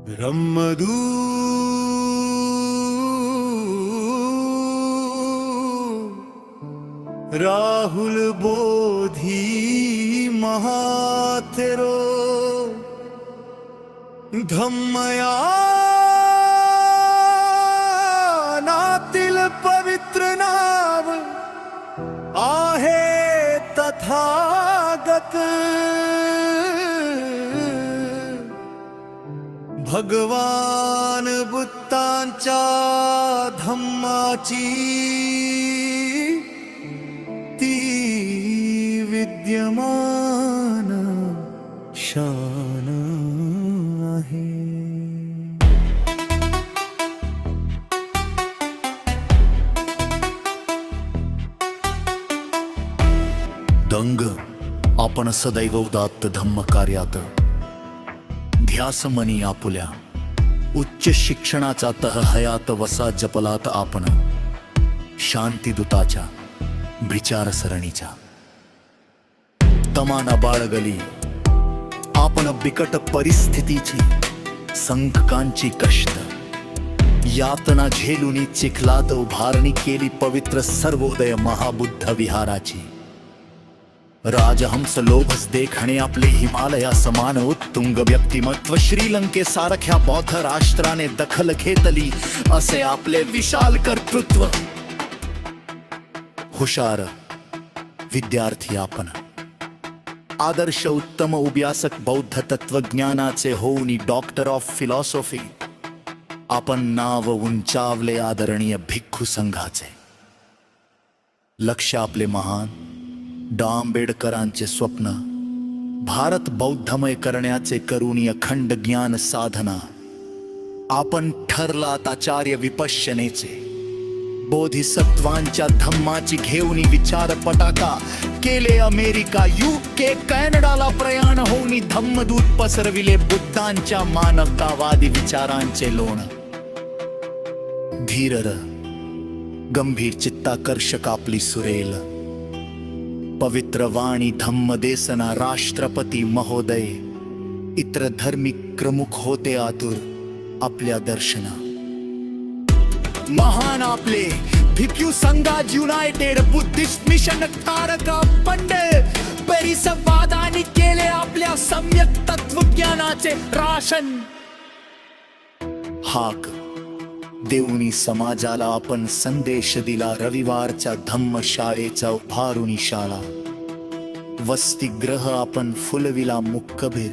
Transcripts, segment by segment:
ब्रह्मदू राहुल बोधी महाथेरो धम्मया नातील पवित्र नाव आहे तथागत भगवान बुद्धांच्या धम्माची ती विद्यमान शान आहे। दंग आपण सदैव उदात्त धम्म कार्यात ध्यासमनी आपुल्या उच्च शिक्षणाचा तह हयात वसा जपलात आपण शांतीदूताच्या विचारसरणीच्या तमाना बाळगली आपण बिकट परिस्थितीची संकटांची कष्ट यातना झेलून चिखलात उभारणी केली पवित्र सर्वोदय महाबुद्ध विहाराची। राजहंस लोभस देखणे आपले हिमालया समान उत्तुंग व्यक्तिमत्व श्रीलंकेसारख्या बौद्ध राष्ट्राने दखल घेतली असे आपले विशाल कर्तृत्व। हुशार विद्यार्थी आपण आदर्श उत्तम उभ्यासक बौद्ध तत्वज्ञानाचे होऊन डॉक्टर ऑफ फिलॉसॉफी आपण नाव उंचावले आदरणीय भिक्खू संघाचे। लक्ष आपले महान आंबेडकरांचे स्वप्न भारत बौद्धमय करण्याचे करून अखंड ज्ञान साधना आपण ठरलात आचार्य विपश्यनेचे बोधिसत्वांच्या धम्माची घेऊन विचार पटाका केले अमेरिका UK कॅनडाला प्रयाण होऊन धम्मदूत पसरविले बुद्धांच्या मानवतावादी विचारांचे लोण। धीर गंभीर चित्ताकर्षक आपली सुरेल पवित्र वाणी धम्म देसना राष्ट्रपती महोदय इतर धार्मिक प्रमुख होते आतुर आपल्या दर्शना। महान आपले भिक्खू संघात युनायटेड बुद्धिस्ट मिशन तारक पंडित परिसंवादानी केले आपल्या सम्यक तत्वज्ञानाचे राशन। हाक देऊनी समाजाला आपण संदेश दिला रविवारच्या धम्मशाळेचा उभारुनी शाळा वसतिगृह आपण फुलविला मुक्कबीर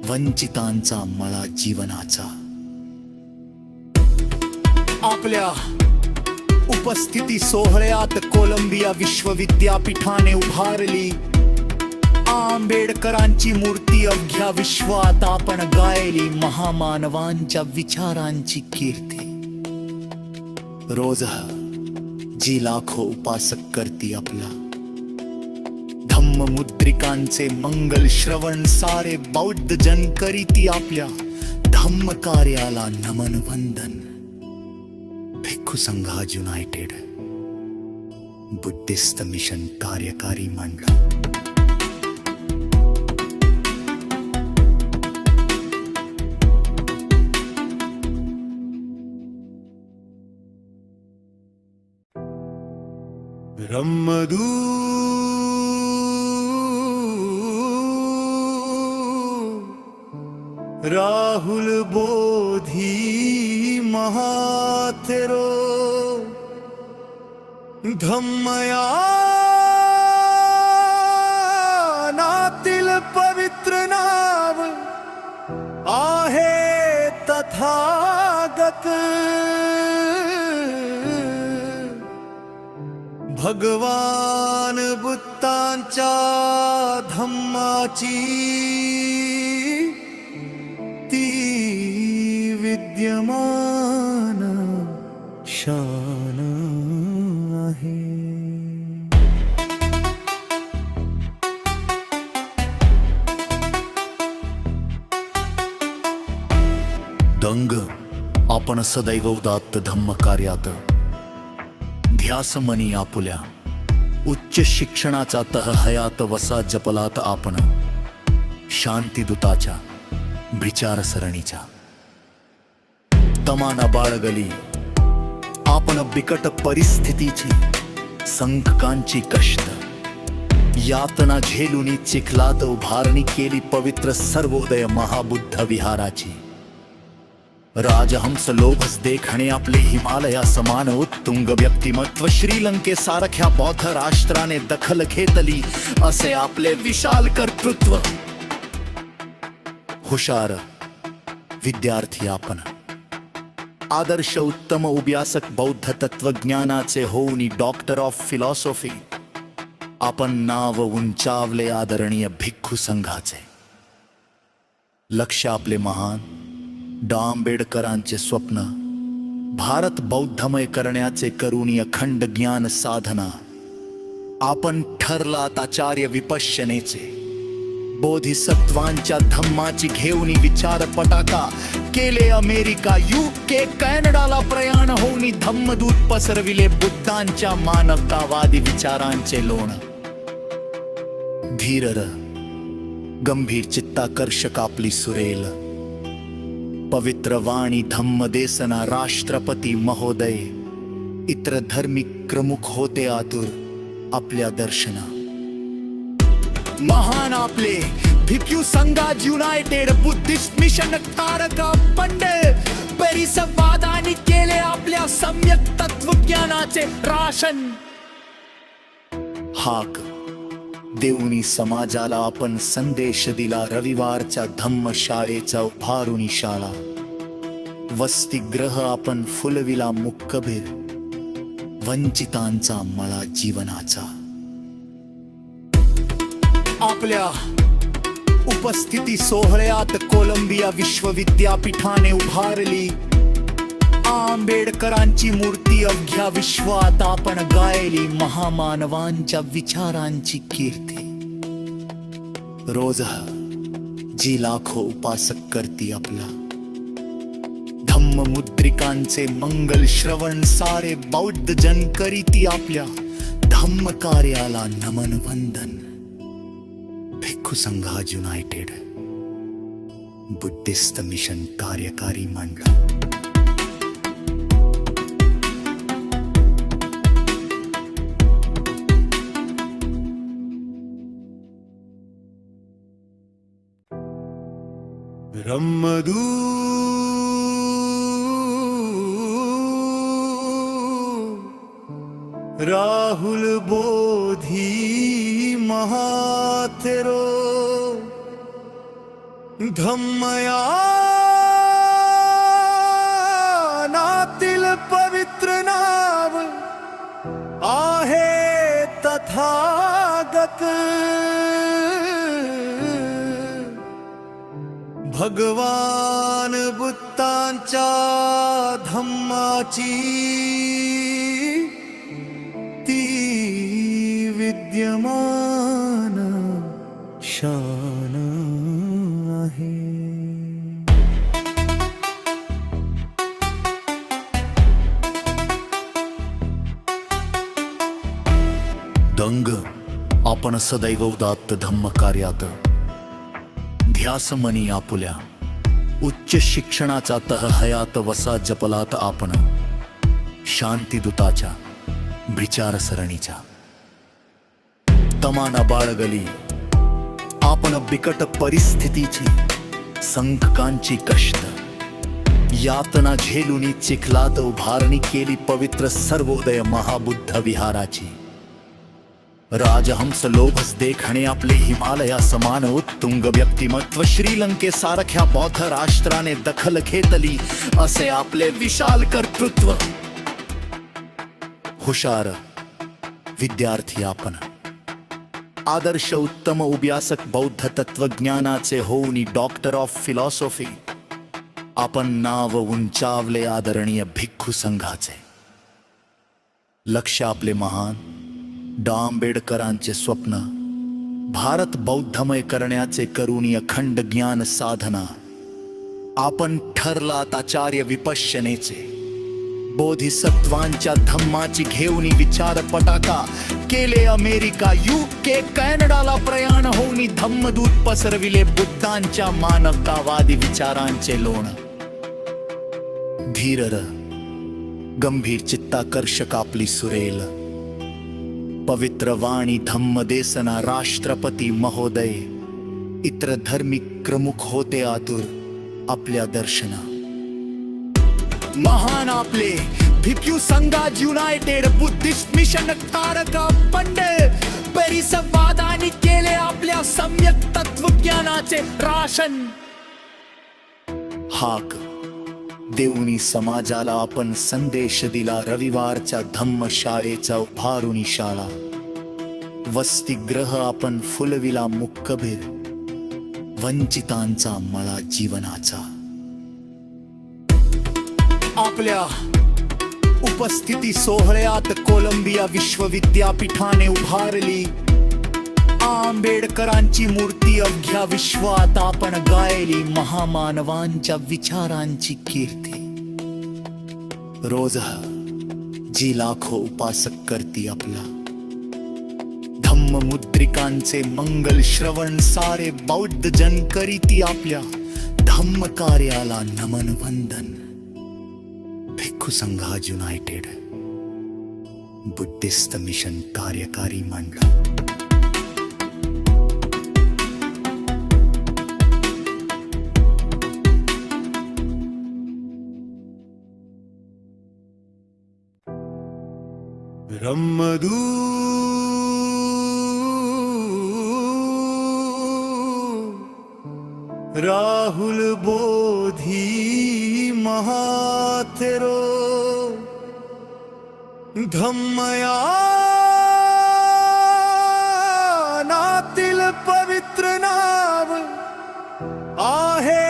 वंचितांचा मळा जीवनाचा। आपल्या उपस्थिती सोहळ्यात कोलंबिया विश्वविद्यापीठाने उभारली आंबेडकरांची मूर्ती अवघ्या विश्वात आपण गायली महामानवांच्या विचारांची कीर्ती। रोज जी लाखो उपासक करती आपला धम्म मुद्रिकांचे मंगल श्रवण सारे बौद्ध जन करीती आपल्या धम्म कार्याला नमन वंदन। भिक्खू संघ युनायटेड बुद्धिस्ट मिशन कार्यकारी मंडळ। ब्रह्मदू राहुल बोधी महाथेरो धम्मया नातील पवित्र नाव आहे तथागत भगवान बुद्धांच्या धम्माची ती विद्यमान शान आहे। दंग आपण सदैव उदात्त धम्म कार्यात ध्यासमनी आपुल्या उच्च शिक्षणाचा तह हयात वसा जपलात आपण शांतीदूताच्या विचारसरणीच्या तमाना बाळगली आपण बिकट परिस्थितीची संकटांची कष्ट यातना झेलून चिखलात उभारणी केली पवित्र सर्वोदय महाबुद्ध विहाराची राजहंस लोभस देखणे आपले हिमालया समान उत्तुंग व्यक्तिमत्व श्रीलंकेसारख्या बौद्ध राष्ट्राने दखल घेतली असे आपले विशाल कर्तृत्व हुशार विद्यार्थी आपण आदर्श उत्तम उभ्यासक बौद्ध तत्वज्ञानाचे होऊन डॉक्टर ऑफ फिलॉसॉफी आपण नाव उंचावले आदरणीय भिक्खू संघाचे लक्ष आपले महान आंबेडकरांचे स्वप्न भारत बौद्धमय करण्याचे करुणी अखंड ज्ञान साधना आपण ठरलात आचार्य विपश्यनेचे बोधिसत्वांच्या धम्माची घेऊन विचार पटाका केले अमेरिका UK कॅनडाला प्रयाण होऊन धम्मदूत पसरविले बुद्धांच्या मानवतावादी विचारांचे लोण धीर गंभीर चित्ताकर्षक आपली सुरेल पवित्र वाणी धम्मदेसना राष्ट्रपती महोदय इतर धार्मिक प्रमुख होते आतुर आपल्या दर्शना महान आपले भिक्खू संघात युनायटेड बुद्धिस्ट मिशन तारक पंडित परिसंवादानी केले आपल्या सम्यक तत्वज्ञानाचे राशन हाक देऊनी समाजाला आपण संदेश दिला रविवारच्या धम्मशाळेचा उभारुनी शाळा वसतिगृह आपण फुलविला मुक्कबीर वंचितांचा मळा जीवनाचा आपल्या उपस्थिती सोहळ्यात कोलंबिया विश्वविद्यापीठाने उभारली आंबेडकरांची मूर्ती अवघ्या विश्वात आपण गायली महामानवांच्या विचारांची कीर्ती रोज जी लाखो उपासक करती आपला धम्ममुद्रिकांचे मंगल श्रवण सारे बौद्ध जन करीती आपल्या धम्म कार्याला नमन वंदन भिक्खू संघा युनायटेड बुद्धिस्ट मिशन कार्यकारी मंडळ ब्रह्मदूत राहुल बोधी महाथेरो धम्मया नातील पवित्र नाव आहे तथागत भगवान बुद्धांच्या धम्माची ती विद्यमान शान आहे दंग आपण सदैव उदात्त धम्म कार्यात ध्यासमनी आपुल्या उच्च शिक्षणाचा तह हयात वसा जपलात आपण शांतीदूताच्या विचारसरणीच्या तमाना बाळगली आपण बिकट परिस्थितीची संकटांची कष्ट यातना झेलून चिखलात उभारणी केली पवित्र सर्वोदय महाबुद्ध विहाराची राजहंस लोभस देखणे आपले हिमालया समान उत्तुंग व्यक्तिमत्व श्रीलंकेसारख्या बौद्ध राष्ट्राने दखल घेतली असे आपले विशाल कर्तृत्व हुशार विद्यार्थी आपण आदर्श उत्तम उभ्यासक बौद्ध तत्वज्ञानाचे होऊन डॉक्टर ऑफ फिलॉसॉफी आपण नाव उंचावले आदरणीय भिक्खू संघाचे लक्ष आपले महान आंबेडकरांचे स्वप्न भारत बौद्धमय करण्याचे करुणी अखंड ज्ञान साधना आपण ठरलात आचार्य विपश्यनेचे बोधिसत्वांच्या धम्माची घेऊन विचार पटाका केले अमेरिका UK कॅनडाला प्रयाण होऊन धम्मदूत पसरविले बुद्धांच्या मानवतावादी विचारांचे लोण धीर गंभीर चित्ताकर्षक आपली सुरेल पवित्र वाणी धम्म देसना राष्ट्रपती महोदय इतर धार्मिक प्रमुख होते आतुर आपल्या दर्शना महान आपले भिक्यू संघाज युनायटेड बुद्धिस्ट मिशन कारक पंडित परिसंवादानी केले आपल्या सम्यक तत्वज्ञानाचे राशन हाक देऊनी समाजाला आपण संदेश दिला रविवारच्या धम्मशाळेचा उभारुनी शाळा वसतिगृह आपण फुलविला मुक्कबीर वंचितांचा मळा जीवनाचा आपल्या उपस्थिती सोहळ्यात कोलंबिया विश्वविद्यापीठाने उभारली आंबेडकरांची मूर्ती अवघ्या विश्वात आपण गायली महामानवांच्या विचारांची कीर्ती रोज जी लाखो उपासक करती आपला धम्ममुद्रिकांचे मंगल श्रवण सारे बौद्ध जन करीती आपल्या धम्म कार्याला नमन वंदन भिक्खू संघाज युनायटेड बुद्धिस्ट मिशन कार्यकारी मंडळ ब्रह्मदू राहुल बोधी महाथेरो धम्मया नातील पवित्र नाव आहे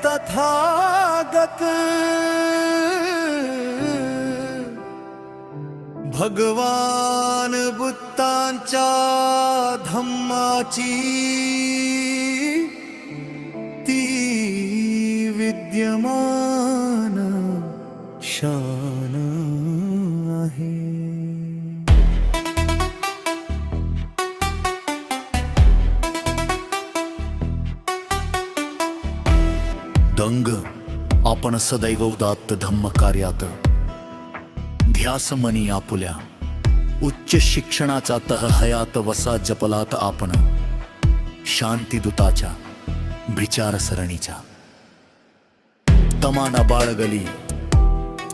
तथागत भगवान बुद्धांच्या धम्माची ती विद्यमान शान आहे दंग आपण सदैव उदात्त धम्म कार्यात ध्यासमनी आपुल्या उच्च शिक्षणाचा तह हयात वसा जपलात आपण शांतीदूताच्या विचारसरणीच्या तमाना बाळगली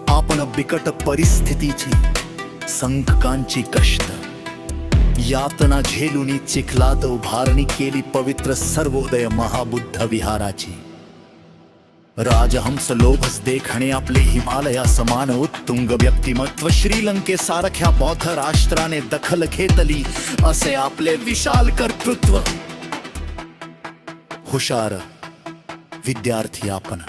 आपण बिकट परिस्थितीची संकटांची कष्ट यातना झेलून चिखलात उभारणी केली पवित्र सर्वोदय महाबुद्ध विहाराची राजहंस लोभस देखणे आपले हिमालया समान उत्तुंग व्यक्तिमत्व श्रीलंकेसारख्या बौद्ध राष्ट्राने दखल घेतली असे आपले विशाल कर्तृत्व हुशार विद्यार्थी आपण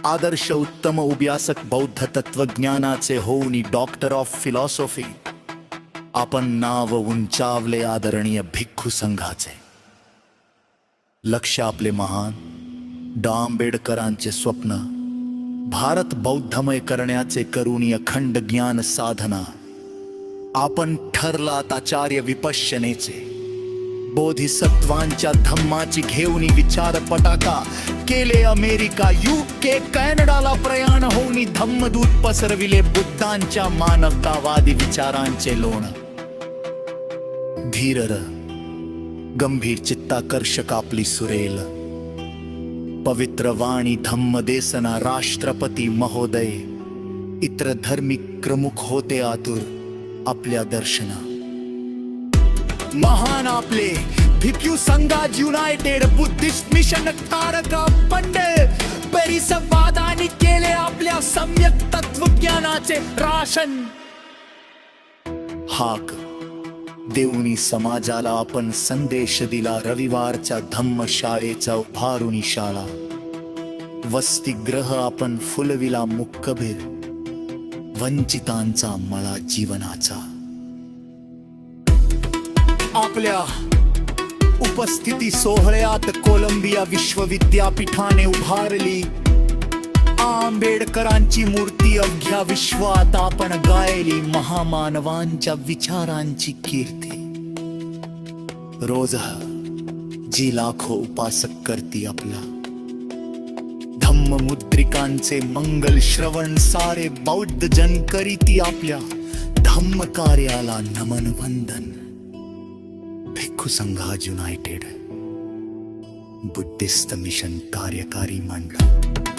आदर्श उत्तम उभ्यासक बौद्ध तत्वज्ञानाचे होऊन डॉक्टर ऑफ फिलॉसॉफी आपण नाव उंचावले आदरणीय भिक्खू संघाचे लक्ष आपले महान आंबेडकरांचे स्वप्न भारत बौद्धमय करण्याचे करून अखंड ज्ञान साधना आपण ठरलात आचार्य विपश्यनेचे बोधिसत्वांच्या धम्माची घेऊन विचार पटाका केले अमेरिका UK कॅनडाला प्रयाण होऊन धम्मदूत पसरविले बुद्धांच्या मानवतावादी विचारांचे लोण धीर गंभीर चित्ताकर्षक आपली सुरेल पवित्र वाणी धम्म देसना राष्ट्रपती महोदय इतर धार्मिक प्रमुख होते आतुर आपल्या दर्शना महान आपले भिक्यू संघाज युनायटेड बुद्धिस्ट मिशन कारक पंडित परिसंवादानी केले आपल्या सम्यक तत्वज्ञानाचे राशन हाक देऊनी समाजाला आपण संदेश दिला रविवारच्या धम्मशाळेचा उभारुनी शाळा वसतिगृह आपण फुलविला मुक्कबीर वंचितांचा मळा जीवनाचा आपल्या उपस्थिती सोहळ्यात कोलंबिया विश्वविद्यापीठाने उभारली आंबेडकरांची मूर्ती अवघ्या विश्वात आपण गायली महामानवांच्या विचारांची कीर्ती रोज जी लाखो उपासक करती आपला धम्ममुद्रिकांचे मंगल श्रवण सारे बौद्ध जन करीती आपल्या धम्म कार्याला नमन वंदन भिक्खू संघा युनायटेड बुद्धिस्ट मिशन कार्यकारी मंडळ